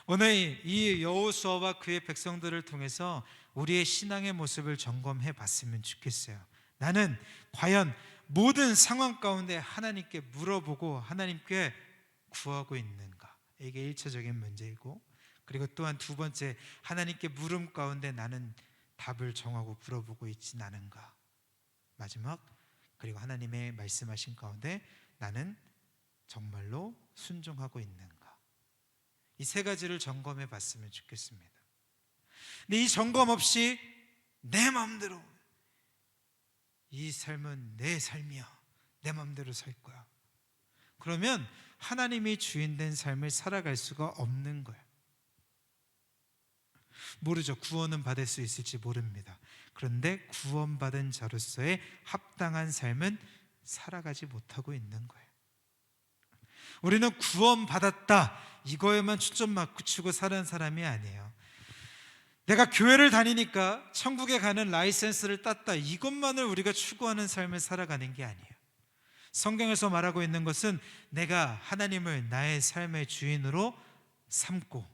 오늘 이 여호수아와 그의 백성들을 통해서 우리의 신앙의 모습을 점검해 봤으면 좋겠어요. 나는 과연 모든 상황 가운데 하나님께 물어보고 하나님께 구하고 있는가? 이게 1차적인 문제이고, 그리고 또한 두 번째, 하나님께 물음 가운데 나는 답을 정하고 물어보고 있진 않은가? 마지막, 그리고 하나님의 말씀하신 가운데 나는 정말로 순종하고 있는가? 이 세 가지를 점검해 봤으면 좋겠습니다. 근데 이 점검 없이 내 마음대로, 이 삶은 내 삶이야, 내 마음대로 살 거야, 그러면 하나님이 주인된 삶을 살아갈 수가 없는 거예요. 모르죠. 구원은 받을 수 있을지 모릅니다. 그런데 구원받은 자로서의 합당한 삶은 살아가지 못하고 있는 거예요. 우리는 구원받았다, 이거에만 초점 맞추고 사는 사람이 아니에요. 내가 교회를 다니니까 천국에 가는 라이센스를 땄다, 이것만을 우리가 추구하는 삶을 살아가는 게 아니에요. 성경에서 말하고 있는 것은 내가 하나님을 나의 삶의 주인으로 삼고,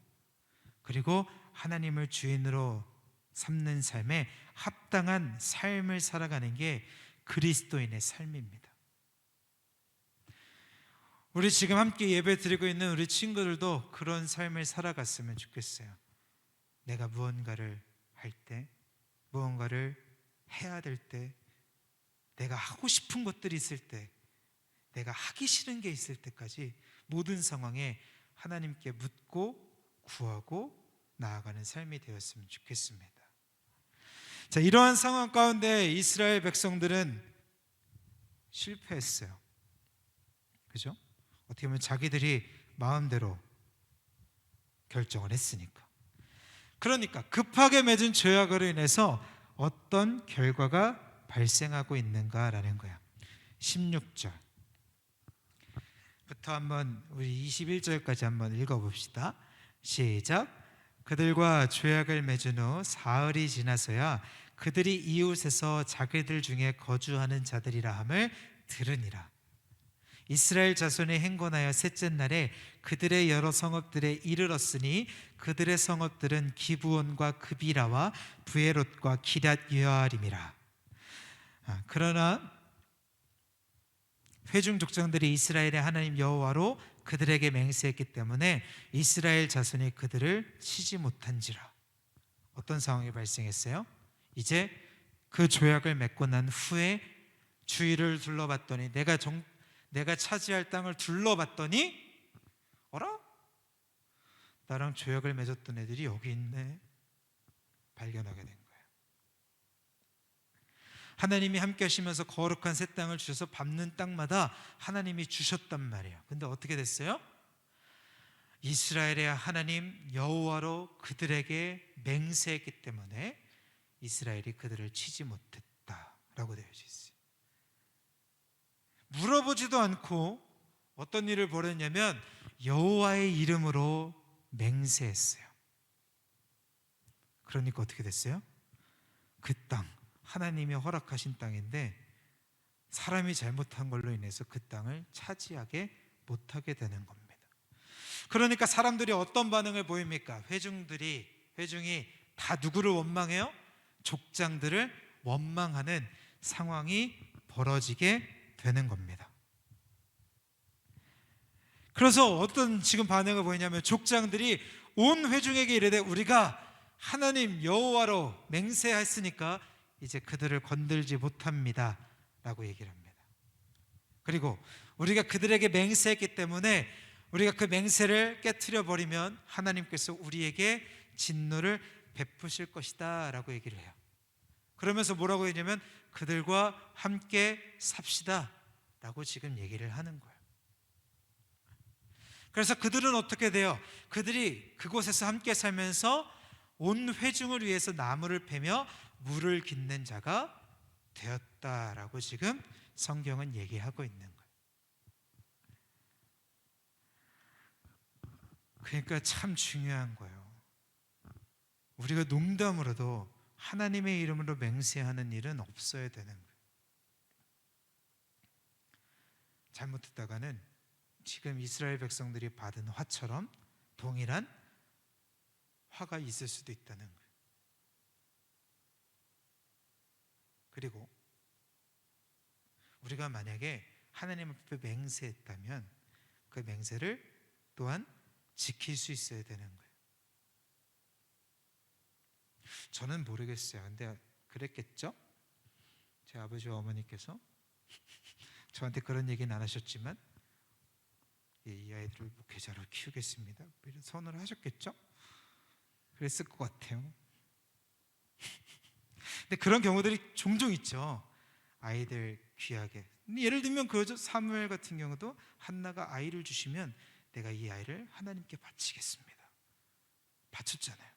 그리고 하나님을 주인으로 삼는 삶에 합당한 삶을 살아가는 게 그리스도인의 삶입니다. 우리 지금 함께 예배 드리고 있는 우리 친구들도 그런 삶을 살아갔으면 좋겠어요. 내가 무언가를 할 때, 무언가를 해야 될 때, 내가 하고 싶은 것들이 있을 때, 내가 하기 싫은 게 있을 때까지 모든 상황에 하나님께 묻고 구하고 나아가는 삶이 되었으면 좋겠습니다. 자, 이러한 상황 가운데 이스라엘 백성들은 실패했어요. 그죠? 어떻게 보면 자기들이 마음대로 결정을 했으니까. 그러니까 급하게 맺은 조약으로 인해서 어떤 결과가 발생하고 있는가라는 거야. 16절부터 한번 우리 21절까지 한번 읽어봅시다. 시작. 그들과 조약을 맺은 후 사흘이 지나서야 그들이 이웃에서 자기들 중에 거주하는 자들이라 함을 들으니라. 이스라엘 자손이 행건하여 셋째 날에 그들의 여러 성읍들에 이르렀으니 그들의 성읍들은 기브온과 그비라와 부에롯과 기럇 여아림이라. 그러나 회중 족장들이 이스라엘의 하나님 여호와로 그들에게 맹세했기 때문에 이스라엘 자손이 그들을 치지 못한지라. 어떤 상황이 발생했어요? 이제 그 조약을 맺고 난 후에 주위를 둘러봤더니 내가 차지할 땅을 둘러봤더니 어라? 나랑 조약을 맺었던 애들이 여기 있네. 발견하게 된 거예요. 하나님이 함께 하시면서 거룩한 새 땅을 주셔서 밟는 땅마다 하나님이 주셨단 말이에요. 근데 어떻게 됐어요? 이스라엘의 하나님 여호와로 그들에게 맹세했기 때문에 이스라엘이 그들을 치지 못했다라고 되어져 있어요. 물어보지도 않고 어떤 일을 벌였냐면 여호와의 이름으로 맹세했어요. 그러니까 어떻게 됐어요? 그 땅, 하나님이 허락하신 땅인데 사람이 잘못한 걸로 인해서 그 땅을 차지하게 못하게 되는 겁니다. 그러니까 사람들이 어떤 반응을 보입니까? 회중이 다 누구를 원망해요? 족장들을 원망하는 상황이 벌어지게 되는 겁니다. 그래서 어떤 지금 반응을 보이냐면 족장들이 온 회중에게 이르되 우리가 하나님 여호와로 맹세했으니까 이제 그들을 건들지 못합니다 라고 얘기를 합니다. 그리고 우리가 그들에게 맹세했기 때문에 우리가 그 맹세를 깨트려 버리면 하나님께서 우리에게 진노를 베푸실 것이다 라고 얘기를 해요. 그러면서 뭐라고 했냐면 그들과 함께 삽시다 라고 지금 얘기를 하는 거예요. 그래서 그들은 어떻게 돼요? 그들이 그곳에서 함께 살면서 온 회중을 위해서 나무를 패며 물을 깃는 자가 되었다라고 지금 성경은 얘기하고 있는 거예요. 그러니까 참 중요한 거예요. 우리가 농담으로도 하나님의 이름으로 맹세하는 일은 없어야 되는 거예요. 잘못했다가는 지금 이스라엘 백성들이 받은 화처럼 동일한 화가 있을 수도 있다는 거예요. 그리고 우리가 만약에 하나님 앞에 맹세했다면 그 맹세를 또한 지킬 수 있어야 되는 거예요. 저는 모르겠어요. 근데 그랬겠죠? 제 아버지와 어머니께서 저한테 그런 얘기는 안 하셨지만 이 아이들을 목회자로 키우겠습니다 이런 선언을 하셨겠죠? 그랬을 것 같아요. 근데 그런 경우들이 종종 있죠. 아이들 귀하게. 예를 들면 그 사무엘 같은 경우도 한나가 아이를 주시면 내가 이 아이를 하나님께 바치겠습니다. 바쳤잖아요.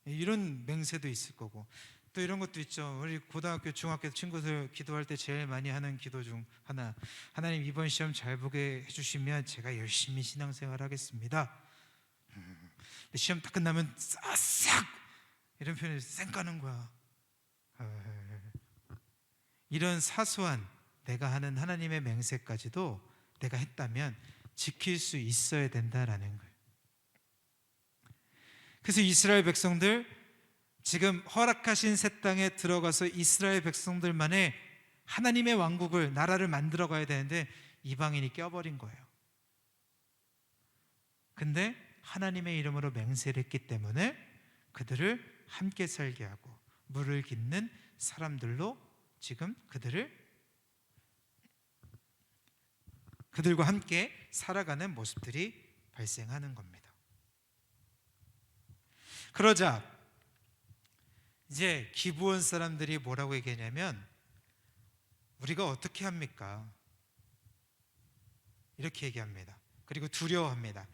이런 맹세도 있을 거고 또 이런 것도 있죠. 우리 고등학교, 중학교 친구들 기도할 때 제일 많이 하는 기도 중 하나, 하나님 이번 시험 잘 보게 해주시면 제가 열심히 신앙생활 하겠습니다. 시험 딱 끝나면 싹 이런 표현을 쌩 까는 거야. 이런 사소한 내가 하는 하나님의 맹세까지도 내가 했다면 지킬 수 있어야 된다라는 거예요. 그래서 이스라엘 백성들 지금 허락하신 새 땅에 들어가서 이스라엘 백성들만의 하나님의 왕국을, 나라를 만들어 가야 되는데 이방인이 껴버린 거예요. 근데 하나님의 이름으로 맹세를 했기 때문에 그들을 함께 살게 하고 물을 깃는 사람들로 지금 그들과 함께 살아가는 모습들이 발생하는 겁니다. 그러자 이제 기브온 사람들이 뭐라고 얘기하냐면 우리가 어떻게 합니까? 이렇게 얘기합니다. 그리고 두려워합니다.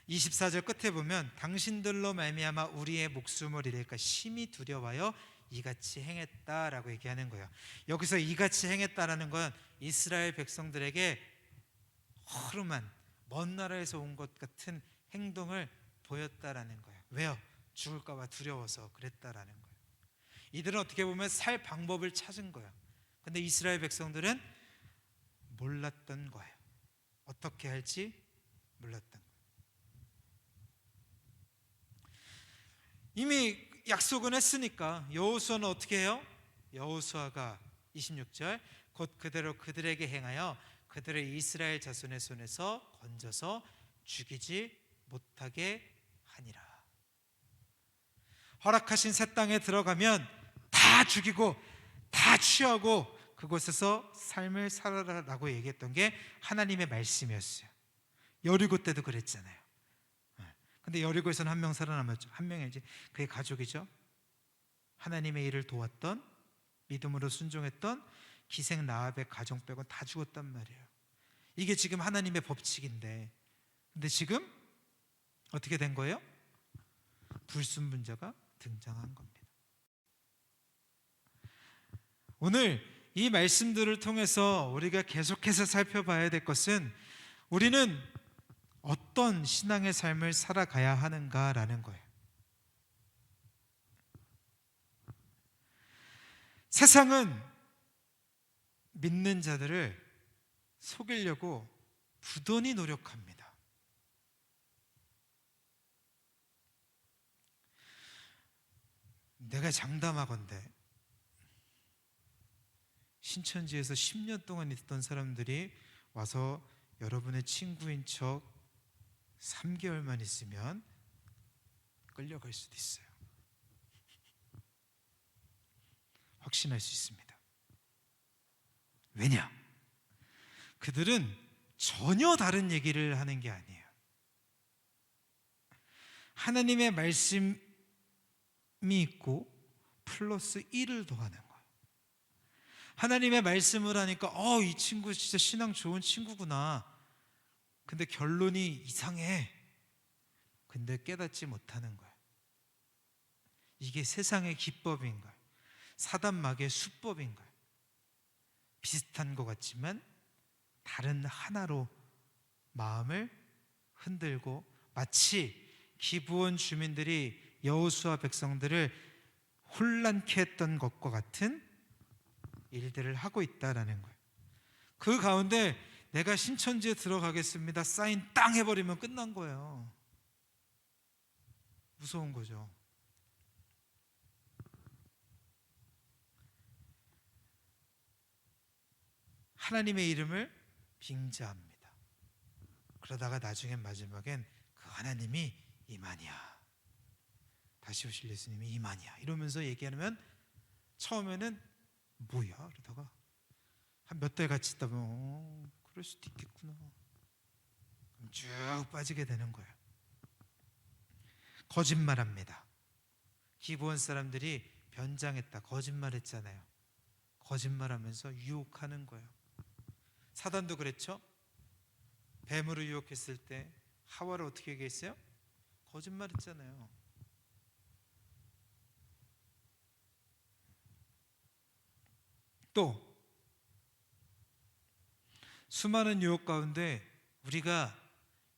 24절 끝에 보면 당신들로 말미암아 우리의 목숨을 잃을까 심히 두려워하여 이같이 행했다라고 얘기하는 거예요. 여기서 이같이 행했다라는 건 이스라엘 백성들에게 허름한 먼 나라에서 온 것 같은 행동을 보였다라는 거예요. 왜요? 죽을까 봐 두려워서 그랬다라는 거예요. 이들은 어떻게 보면 살 방법을 찾은 거예요. 근데 이스라엘 백성들은 몰랐던 거예요. 어떻게 할지 몰랐던 거예요. 이미 약속은 했으니까 여호수아는 어떻게 해요? 여호수아가 26절 곧 그대로 그들에게 행하여 그들을 이스라엘 자손의 손에서 건져서 죽이지 못하게 하니라. 허락하신 새 땅에 들어가면 다 죽이고 다 취하고 그곳에서 삶을 살아라라고 얘기했던 게 하나님의 말씀이었어요. 여리고 때도 그랬잖아요. 근데 여리고에서는 한 명 살아남았죠. 한 명이지, 그의 가족이죠. 하나님의 일을 도왔던, 믿음으로 순종했던 기생 라합의 가정 빼곤 다 죽었단 말이에요. 이게 지금 하나님의 법칙인데, 근데 지금 어떻게 된 거예요? 불순분자가 등장한 겁니다. 오늘 이 말씀들을 통해서 우리가 계속해서 살펴봐야 될 것은 우리는 어떤 신앙의 삶을 살아가야 하는가라는 거예요. 세상은 믿는 자들을 속이려고 부단히 노력합니다. 내가 장담하건대 신천지에서 10년 동안 있던 사람들이 와서 여러분의 친구인 척 3개월만 있으면 끌려갈 수도 있어요. 확신할 수 있습니다. 왜냐? 그들은 전혀 다른 얘기를 하는 게 아니에요. 하나님의 말씀이 있고 플러스 1을 더하는 거예요. 하나님의 말씀을 하니까 이 친구 진짜 신앙 좋은 친구구나. 근데 결론이 이상해. 근데 깨닫지 못하는 거예요. 이게 세상의 기법인 거예요. 사단마귀의 수법인 거예요. 비슷한 것 같지만 다른 하나로 마음을 흔들고, 마치 기브온 주민들이 여호수아 백성들을 혼란케 했던 것과 같은 일들을 하고 있다라는 거예요. 그 가운데 내가 신천지에 들어가겠습니다 사인 땅 해버리면 끝난 거예요. 무서운 거죠. 하나님의 이름을 빙자합니다. 그러다가 나중에 마지막엔 그 하나님이 이만이야, 다시 오실 예수님이 이만이야 이러면서 얘기하면 처음에는 뭐야? 그러다가 한 몇 달 같이 있다 보면 그럴 수도 있겠구나. 그럼 쭉 빠지게 되는 거예요. 거짓말합니다. 기브온 사람들이 변장했다, 거짓말했잖아요. 거짓말하면서 유혹하는 거예요. 사단도 그랬죠. 뱀으로 유혹했을 때 하와를 어떻게 얘기했어요? 거짓말했잖아요. 또 수많은 유혹 가운데 우리가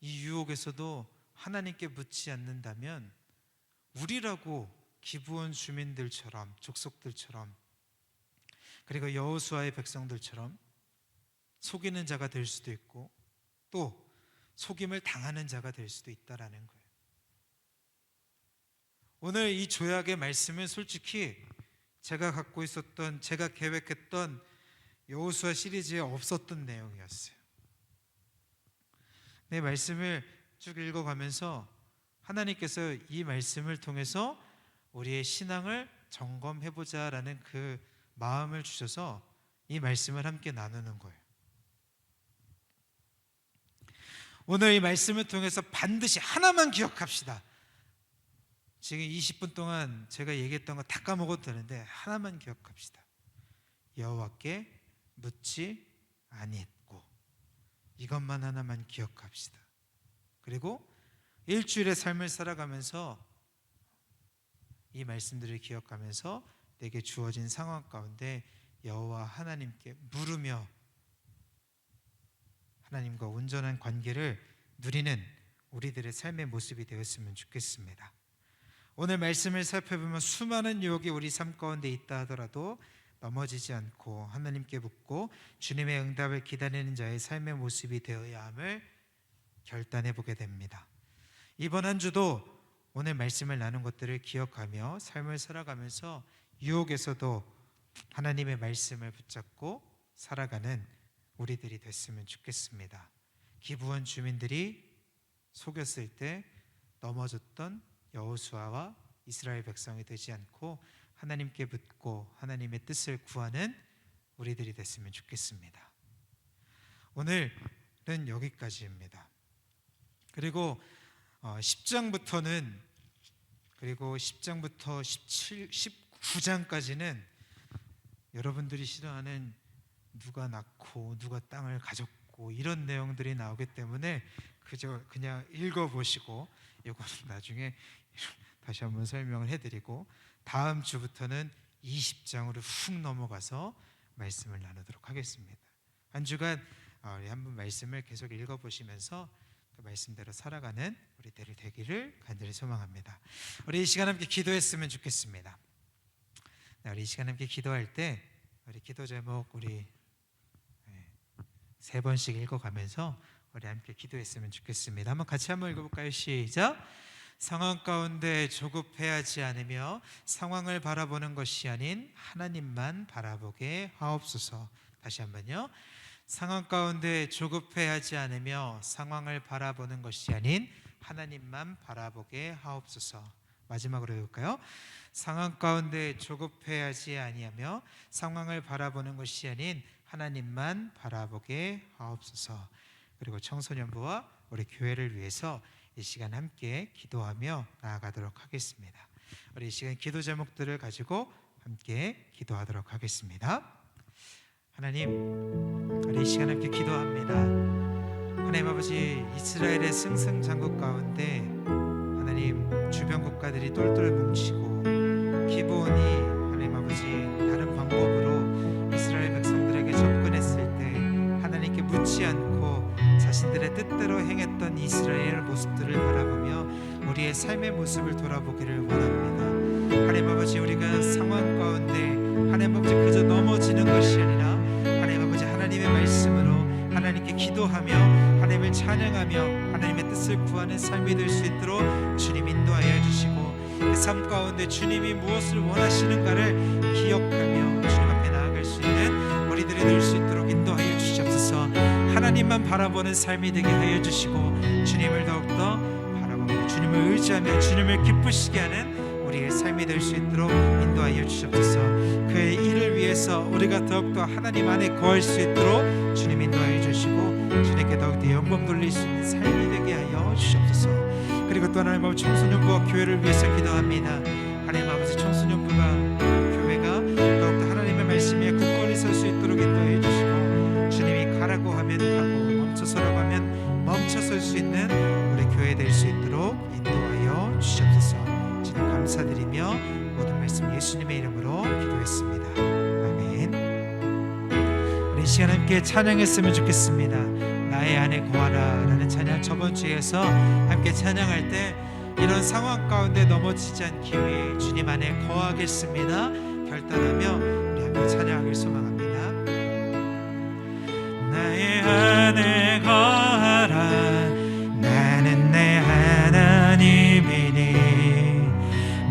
이 유혹에서도 하나님께 묻지 않는다면 우리라고 기브온 주민들처럼, 족속들처럼, 그리고 여호수아의 백성들처럼 속이는 자가 될 수도 있고 또 속임을 당하는 자가 될 수도 있다라는 거예요. 오늘 이 조약의 말씀은 솔직히 제가 갖고 있었던, 제가 계획했던 여호수아 시리즈에 없었던 내용이었어요. 내 말씀을 쭉 읽어가면서 하나님께서 이 말씀을 통해서 우리의 신앙을 점검해보자라는 그 마음을 주셔서 이 말씀을 함께 나누는 거예요. 오늘 이 말씀을 통해서 반드시 하나만 기억합시다. 지금 20분 동안 제가 얘기했던 거 다 까먹어도 되는데 하나만 기억합시다. 여호와께 묻지 아니했고, 이것만 하나만 기억합시다. 그리고 일주일의 삶을 살아가면서 이 말씀들을 기억하면서 내게 주어진 상황 가운데 여호와 하나님께 물으며 하나님과 온전한 관계를 누리는 우리들의 삶의 모습이 되었으면 좋겠습니다. 오늘 말씀을 살펴보면 수많은 유혹이 우리 삶 가운데 있다 하더라도 넘어지지 않고 하나님께 묻고 주님의 응답을 기다리는 자의 삶의 모습이 되어야 함을 결단해 보게 됩니다. 이번 한 주도 오늘 말씀을 나눈 것들을 기억하며 삶을 살아가면서 유혹에서도 하나님의 말씀을 붙잡고 살아가는 우리들이 됐으면 좋겠습니다. 기브온 주민들이 속였을 때 넘어졌던 여호수아와 이스라엘 백성이 되지 않고 하나님께 붙고 하나님의 뜻을 구하는 우리들이 됐으면 좋겠습니다. 오늘은 여기까지입니다. 그리고 10장부터는 그리고 10장부터 19장까지는 여러분들이 싫어하는 누가 낳고 누가 땅을 가졌고 이런 내용들이 나오기 때문에 그냥 읽어보시고 이거는 나중에 다시 한번 설명을 해드리고 다음 주부터는 20장으로 훅 넘어가서 말씀을 나누도록 하겠습니다. 한 주간 우리 한번 말씀을 계속 읽어보시면서 그 말씀대로 살아가는 우리들이 되기를 간절히 소망합니다. 우리 이 시간 함께 기도했으면 좋겠습니다. 우리 이 시간 함께 기도할 때 우리 기도 제목 우리 3번씩 읽어가면서 우리 함께 기도했으면 좋겠습니다. 한번 같이 한번 읽어볼까요? 시작. 상황 가운데 조급해하지 않으며 상황을 바라보는 것이 아닌 하나님만 바라보게 하옵소서. 다시 한번요. 상황 가운데 조급해하지 않으며 상황을 바라보는 것이 아닌 하나님만 바라보게 하옵소서. 마지막으로 해볼까요? 상황 가운데 조급해하지 아니하며 상황을 바라보는 것이 아닌 하나님만 바라보게 하옵소서. 그리고 청소년부와 우리 교회를 위해서 이 시간 함께 기도하며 나아가도록 하겠습니다. 우리 이 시간 기도 제목들을 가지고 함께 기도하도록 하겠습니다. 하나님, 우리 이 시간 함께 기도합니다. 하나님 아버지, 이스라엘의 승승장구 가운데 하나님 주변 국가들이 똘똘 뭉치고 기브온이 하나님 아버지 다른 방법으로 이스라엘 백성들에게 접근했을 때 하나님께 묻지 않고 자신들의 뜻대로 행했던 이스라엘 모습들을 바라보며 우리의 삶의 모습을 돌아보기를 원합니다. 하나님 아버지, 우리가 상황 가운데 하나님 아버지 그저 넘어지는 것이 아니라 하나님 아버지 하나님의 말씀으로 하나님께 기도하며 하나님을 찬양하며 하나님의 뜻을 구하는 삶이 될 수 있도록 주님 인도하여 주시고 그 삶 가운데 주님이 무엇을 원하시는가를 기억하며 주님 앞에 나아갈 수 있는 우리들이 될 수 있도록 인도하여 주시옵소서. 하나님만 바라보는 삶이 되게 하여 주시고 주님을 더욱더 바라보고 주님을 의지하며 주님을 기쁘시게 하는 우리의 삶이 될 수 있도록 인도하여 주시옵소서. 그의 일을 위해서 우리가 더욱더 하나님 안에 거할 수 있도록 주님 인도하여 주시고 주님께 더욱더 영광 돌릴 수 있는 삶이 되게 하여 주시옵소서. 그리고 또 하나님 아버지 청소년부와 교회를 위해서 기도합니다. 하나님 아버지 청소년부가 교회가 더욱더 하나님의 말씀에 굳건히 설 수 있도록 인도하여 주시고 주님이 가라고 하면 가고 멈춰서라고 하면 멈춰설 수 있는 우리 교회 될 수 있도록 인도하여 주시옵소서. 주님 감사드리며 모든 말씀 예수님의 이름으로 기도했습니다. 아멘. 우리 이 시간 함께 찬양했으면 좋겠습니다. 나의 안에 거하라 라는 찬양 저번 주에서 함께 찬양할 때 이런 상황 가운데 넘어지지 않기 위해 주님 안에 거하겠습니다 결단하며 우리 함께 찬양하길 소망합니다. 나의 안에 거하라 나는 내 하나님이니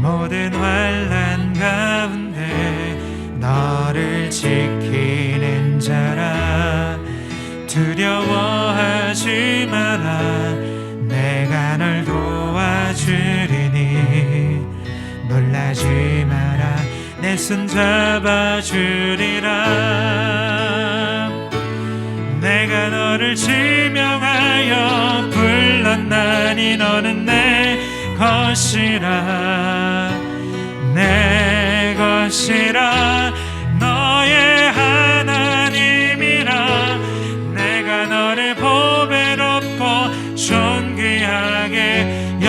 모든 환난 가운데 너를 지키는 자라 두려워하지 마라 내가 널 도와주리니 놀라지 마라 내 손 잡아주리라 내가 너를 지명하여 불렀나니 너는 내 것이라 내 것이라 너의 하나님이라 내가 너를 보배롭고 존귀하게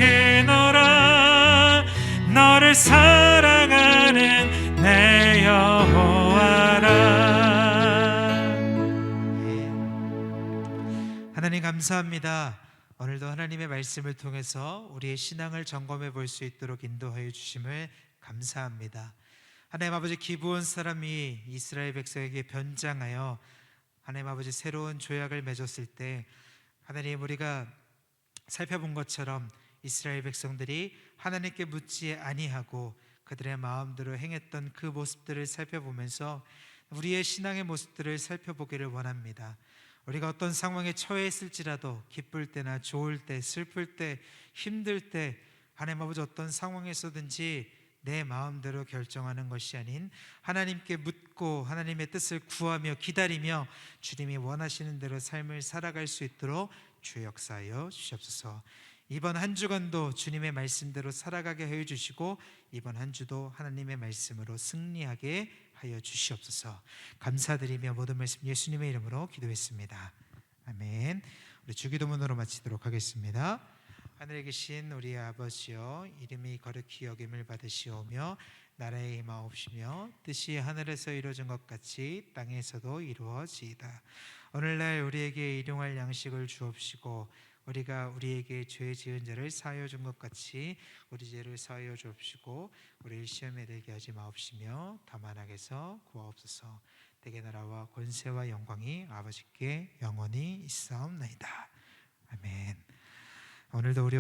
여기노라 너를 사랑하는 내 여호와라. 하나님 감사합니다. 오늘도 하나님의 말씀을 통해서 우리의 신앙을 점검해 볼 수 있도록 인도하여 주심을 감사합니다. 하나님 아버지 기브온 사람이 이스라엘 백성에게 변장하여 하나님 아버지 새로운 조약을 맺었을 때 하나님 우리가 살펴본 것처럼 이스라엘 백성들이 하나님께 묻지 아니하고 그들의 마음대로 행했던 그 모습들을 살펴보면서 우리의 신앙의 모습들을 살펴보기를 원합니다. 우리가 어떤 상황에 처해 있을지라도 기쁠 때나 좋을 때, 슬플 때, 힘들 때 하나님 아버지 어떤 상황에서든지 내 마음대로 결정하는 것이 아닌 하나님께 묻고 하나님의 뜻을 구하며 기다리며 주님이 원하시는 대로 삶을 살아갈 수 있도록 주 역사하여 주시옵소서. 이번 한 주간도 주님의 말씀대로 살아가게 하여 주시고 이번 한 주도 하나님의 말씀으로 승리하게 하여 주시옵소서. 감사드리며 모든 말씀 예수님의 이름으로 기도했습니다. 아멘. 우리 주기도문으로 마치도록 하겠습니다. 하늘에 계신 우리 아버지여, 이름이 거룩히 여김을 받으시오며 나라의 임하옵시며 뜻이 하늘에서 이루어진 것 같이 땅에서도 이루어지이다. 오늘날 우리에게 일용할 양식을 주옵시고 우리가 우리에게 죄 지은 자를 사하여 준 것 같이 우리 죄를 사하여 주옵시고 우리를 시험에 들게 하지 마옵시며 다만 악에서 구하옵소서. 대개 나라와 권세와 영광이 아버지께 영원히 있사옵나이다. 아멘. 오늘도 우리